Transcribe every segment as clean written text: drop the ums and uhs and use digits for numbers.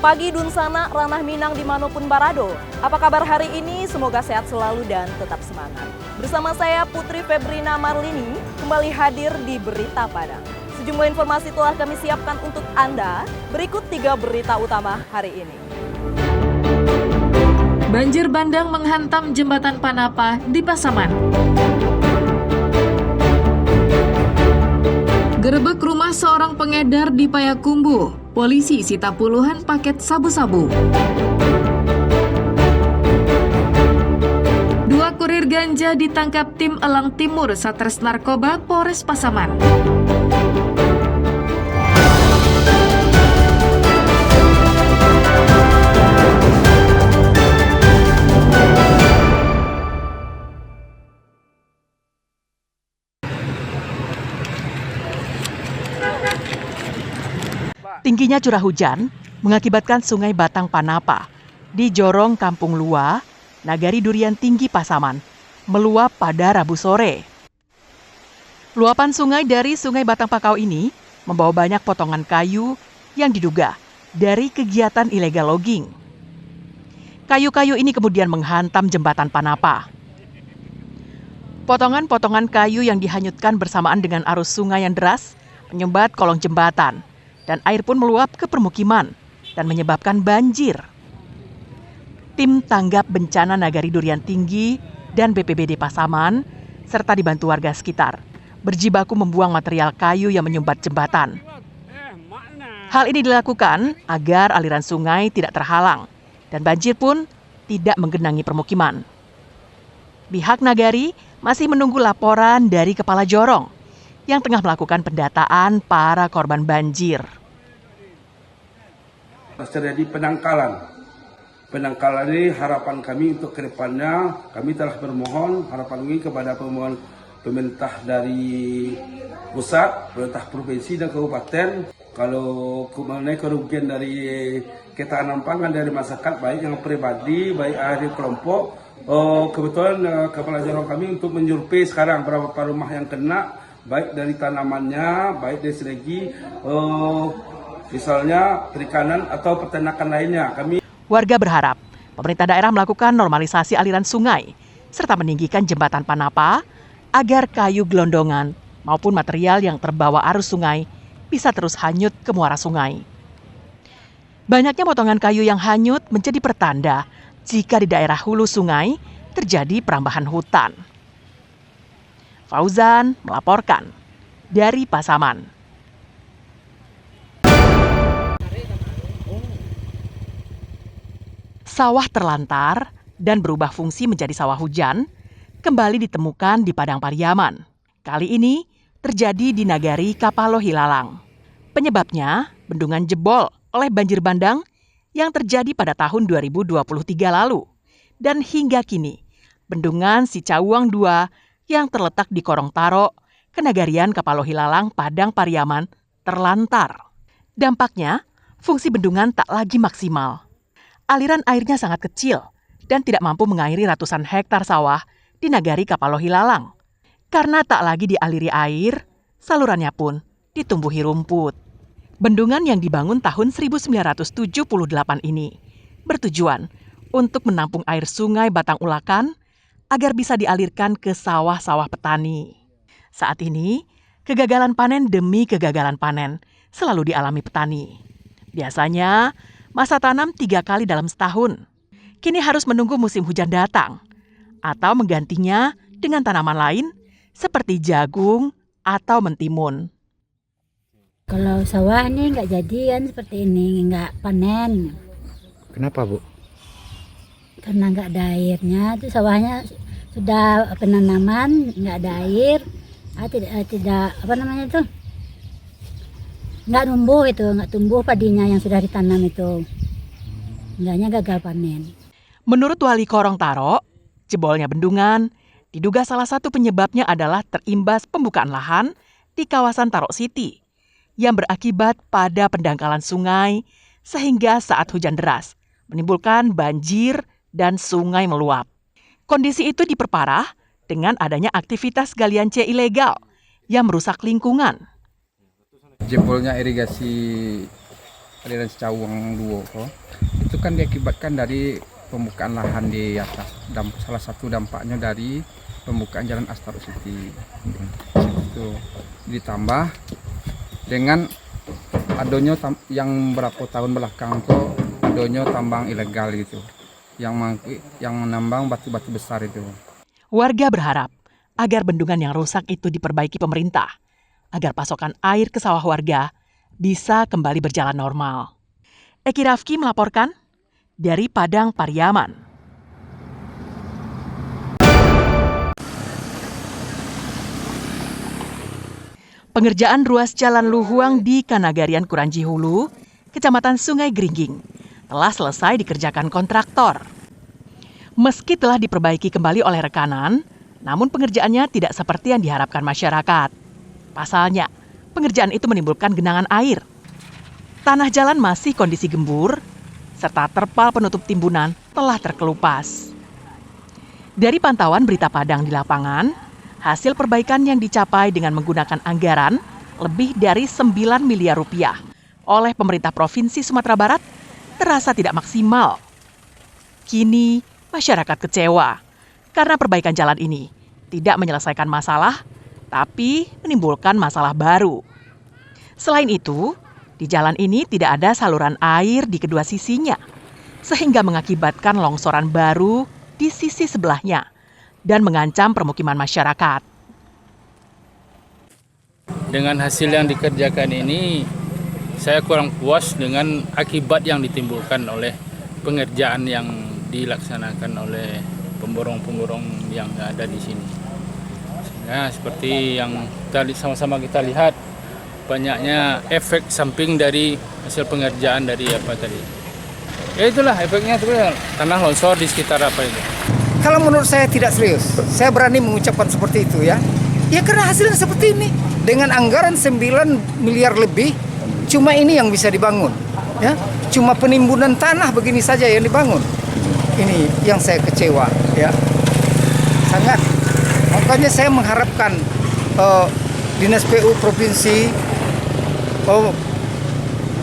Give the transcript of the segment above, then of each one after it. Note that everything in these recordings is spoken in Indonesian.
Pagi Dunsana, Ranah Minang dimanapun Barado. Apa kabar hari ini? Semoga sehat selalu dan tetap semangat. Bersama saya Putri Febrina Marlini kembali hadir di Berita Padang. Sejumlah informasi telah kami siapkan untuk Anda. Berikut 3 berita utama hari ini. Banjir bandang menghantam jembatan Panapa di Pasaman. Gerebek rumah seorang pengedar di Payakumbuh. Polisi sita puluhan paket sabu-sabu. 2 kurir ganja ditangkap tim Elang Timur Satres Narkoba Polres Pasaman. Tingginya curah hujan mengakibatkan Sungai Batang Panapa di Jorong Kampung Lua, Nagari Durian Tinggi Pasaman, meluap pada Rabu sore. Luapan sungai dari Sungai Batang Pakau ini membawa banyak potongan kayu yang diduga dari kegiatan ilegal logging. Kayu-kayu ini kemudian menghantam jembatan Panapa. Potongan-potongan kayu yang dihanyutkan bersamaan dengan arus sungai yang deras menyumbat kolong jembatan. Dan air pun meluap ke permukiman dan menyebabkan banjir. Tim Tanggap Bencana Nagari Durian Tinggi dan BPBD Pasaman, serta dibantu warga sekitar, berjibaku membuang material kayu yang menyumbat jembatan. Hal ini dilakukan agar aliran sungai tidak terhalang dan banjir pun tidak menggenangi permukiman. Pihak Nagari masih menunggu laporan dari Kepala Jorong yang tengah melakukan pendataan para korban banjir. Terjadi penangkalan. Penangkalan ini harapan kami untuk ke depannya, kami telah bermohon harapan ini kepada pemerintah dari pusat, pemerintah provinsi dan kabupaten. Kalau mengenai kerugian dari ketahanan pangan dari masyarakat, baik yang pribadi, baik ahli kelompok, kebetulan Kepala Jorong kami untuk menjurpai sekarang berapa rumah yang kena, baik dari tanamannya, baik dari segi misalnya perikanan atau peternakan lainnya. Warga berharap pemerintah daerah melakukan normalisasi aliran sungai serta meninggikan jembatan Panapa agar kayu gelondongan maupun material yang terbawa arus sungai bisa terus hanyut ke muara sungai. Banyaknya potongan kayu yang hanyut menjadi pertanda jika di daerah hulu sungai terjadi perambahan hutan. Fauzan melaporkan dari Pasaman. Sawah terlantar dan berubah fungsi menjadi sawah hujan kembali ditemukan di Padang Pariaman. Kali ini terjadi di Nagari Kapalo Hilalang. Penyebabnya bendungan jebol oleh banjir bandang yang terjadi pada tahun 2023 lalu. Dan hingga kini, bendungan Sicawang II yang terletak di Korontaro, Kenagarian Kapalo Hilalang, Padang Pariaman, terlantar. Dampaknya, fungsi bendungan tak lagi maksimal. Aliran airnya sangat kecil dan tidak mampu mengairi ratusan hektar sawah di Nagari Kapalo Hilalang. Karena tak lagi dialiri air, salurannya pun ditumbuhi rumput. Bendungan yang dibangun tahun 1978 ini bertujuan untuk menampung air sungai Batang Ulakan agar bisa dialirkan ke sawah-sawah petani. Saat ini, kegagalan panen demi kegagalan panen selalu dialami petani. Biasanya, masa tanam 3 kali dalam setahun. Kini harus menunggu musim hujan datang atau menggantinya dengan tanaman lain seperti jagung atau mentimun. Kalau sawah ini nggak jadi kan seperti ini, nggak panen. Kenapa, Bu? Karena nggak ada airnya, itu sawahnya sudah penanaman, nggak ada air, tidak apa namanya itu, nggak tumbuh padinya yang sudah ditanam itu, enggaknya gagal panen. Menurut Wali Korontaro, jebolnya bendungan diduga salah satu penyebabnya adalah terimbas pembukaan lahan di kawasan Taro City yang berakibat pada pendangkalan sungai sehingga saat hujan deras menimbulkan banjir dan sungai meluap. Kondisi itu diperparah dengan adanya aktivitas galian C ilegal yang merusak lingkungan. Jebolnya irigasi aliran Cawang 2 itu kan diakibatkan dari pembukaan lahan di atas. Salah satu dampaknya dari pembukaan jalan Astaro City itu ditambah dengan adanya yang berapa tahun belakang tuh adanya tambang ilegal gitu yang menambang batu-batu besar itu. Warga berharap agar bendungan yang rusak itu diperbaiki pemerintah agar pasokan air ke sawah warga bisa kembali berjalan normal. Eki Rafki melaporkan dari Padang Pariaman. Pengerjaan ruas Jalan Luhuang di Kanagarian Kuranji Hulu, Kecamatan Sungai Geringging, telah selesai dikerjakan kontraktor. Meski telah diperbaiki kembali oleh rekanan, namun pengerjaannya tidak seperti yang diharapkan masyarakat. Pasalnya, pengerjaan itu menimbulkan genangan air. Tanah jalan masih kondisi gembur, serta terpal penutup timbunan telah terkelupas. Dari pantauan berita Padang di lapangan, hasil perbaikan yang dicapai dengan menggunakan anggaran lebih dari 9 miliar rupiah oleh pemerintah Provinsi Sumatera Barat terasa tidak maksimal. Kini, masyarakat kecewa karena perbaikan jalan ini tidak menyelesaikan masalah, tapi menimbulkan masalah baru. Selain itu, di jalan ini tidak ada saluran air di kedua sisinya, sehingga mengakibatkan longsoran baru di sisi sebelahnya dan mengancam permukiman masyarakat. Dengan hasil yang dikerjakan ini, saya kurang puas dengan akibat yang ditimbulkan oleh pengerjaan yang dilaksanakan oleh pemborong-pemborong yang ada di sini. Sehingga seperti yang sama-sama kita lihat, banyaknya efek samping dari hasil pengerjaan dari apa tadi. Ya itulah efeknya itu tanah longsor di sekitar apa itu. Kalau menurut saya tidak serius. Saya berani mengucapkan seperti itu ya. Ya karena hasilnya seperti ini. Dengan anggaran 9 miliar lebih, cuma ini yang bisa dibangun. Ya, cuma penimbunan tanah begini saja yang dibangun. Ini yang saya kecewa ya. Sangat. Makanya saya mengharapkan Dinas PU Provinsi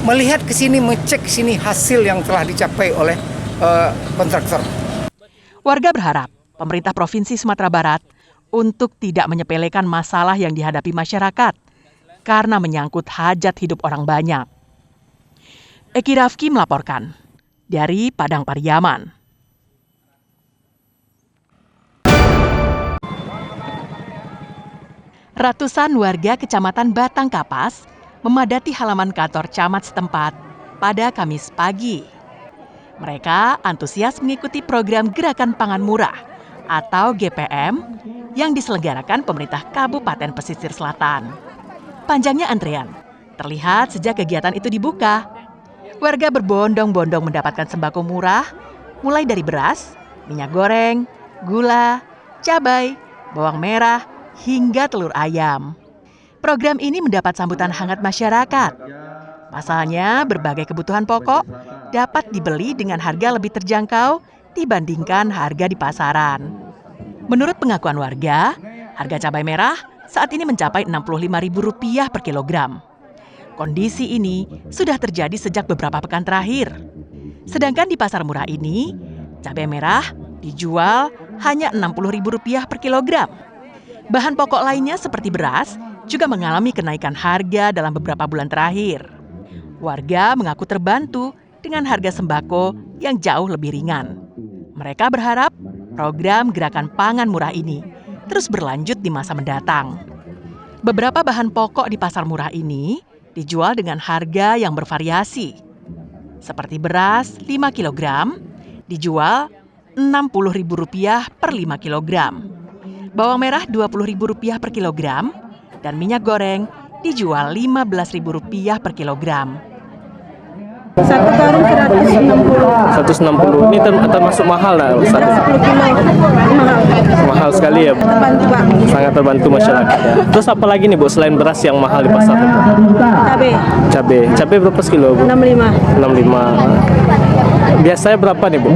melihat ke sini, mengecek ke sini hasil yang telah dicapai oleh kontraktor. Warga berharap pemerintah Provinsi Sumatera Barat untuk tidak menyepelekan masalah yang dihadapi masyarakat karena menyangkut hajat hidup orang banyak. Eki Rafki melaporkan dari Padang Pariaman. Ratusan warga Kecamatan Batang Kapas memadati halaman kantor camat setempat pada Kamis pagi. Mereka antusias mengikuti program Gerakan Pangan Murah atau GPM yang diselenggarakan pemerintah Kabupaten Pesisir Selatan. Panjangnya antrean terlihat sejak kegiatan itu dibuka. Warga berbondong-bondong mendapatkan sembako murah, mulai dari beras, minyak goreng, gula, cabai, bawang merah, hingga telur ayam. Program ini mendapat sambutan hangat masyarakat. Pasalnya, berbagai kebutuhan pokok dapat dibeli dengan harga lebih terjangkau dibandingkan harga di pasaran. Menurut pengakuan warga, harga cabai merah saat ini mencapai Rp65.000 per kilogram. Kondisi ini sudah terjadi sejak beberapa pekan terakhir. Sedangkan di pasar murah ini, cabai merah dijual hanya Rp60.000 per kilogram. Bahan pokok lainnya seperti beras juga mengalami kenaikan harga dalam beberapa bulan terakhir. Warga mengaku terbantu dengan harga sembako yang jauh lebih ringan. Mereka berharap program Gerakan Pangan Murah ini terus berlanjut di masa mendatang. Beberapa bahan pokok di pasar murah ini dijual dengan harga yang bervariasi. Seperti beras 5 kg dijual Rp60.000 per 5 kg. Bawang merah Rp20.000 per kilogram, dan minyak goreng dijual Rp15.000 per kilogram. Satu karung 160. 160. Ini termasuk mahal lah. 10 kilo mahal. Mahal sekali ya. Terbantu Bang. Sangat terbantu masyarakat ya. Terus apa lagi nih Bu selain beras yang mahal di pasar? Cabai. Cabai berapa kilo Bu? 65. 65. Biasanya berapa nih Bu?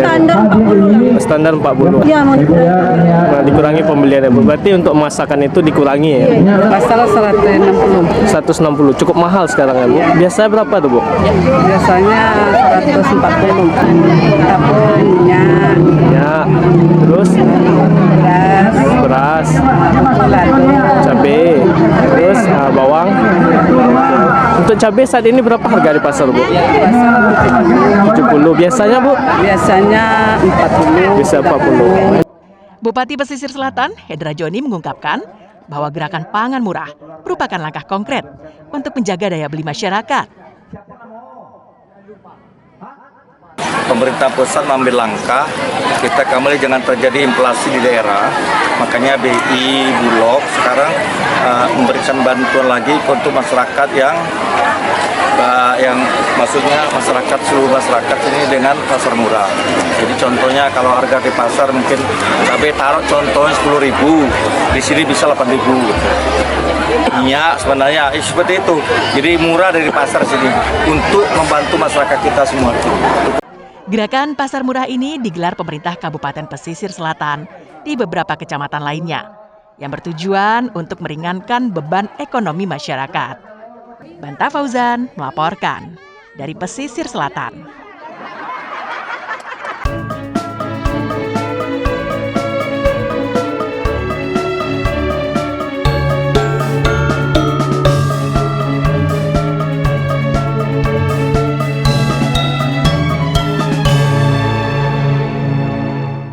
Standar 40 lah. Standar 40. Ya, mau Nah, dikurangi pembeliannya Bu. Berarti untuk masakan itu dikurangi ya? Pasal 160. 160. Cukup mahal sekarang ya Bu. Biasanya berapa tuh Bu? Biasanya 140. Sabun, minyak, Ya. Terus beras, cabai, terus bawang. Untuk cabai saat ini berapa harga di pasar Bu? 70. Biasanya Bu? biasanya 40. Bisa 40. Bupati Pesisir Selatan, Hendra Joni mengungkapkan bahwa gerakan pangan murah merupakan langkah konkret untuk menjaga daya beli masyarakat. Pemerintah pusat mengambil langkah, kita kembali jangan terjadi inflasi di daerah. Makanya BI Bulog sekarang memberikan bantuan lagi untuk masyarakat yang maksudnya masyarakat seluruh masyarakat ini dengan pasar murah. Jadi contohnya kalau harga di pasar mungkin cabai taruh contohnya 10.000, di sini bisa 8.000. Minyak sebenarnya seperti itu. Jadi murah dari pasar sini untuk membantu masyarakat kita semua. Gerakan pasar murah ini digelar pemerintah Kabupaten Pesisir Selatan di beberapa kecamatan lainnya yang bertujuan untuk meringankan beban ekonomi masyarakat. Banta Fauzan melaporkan dari Pesisir Selatan.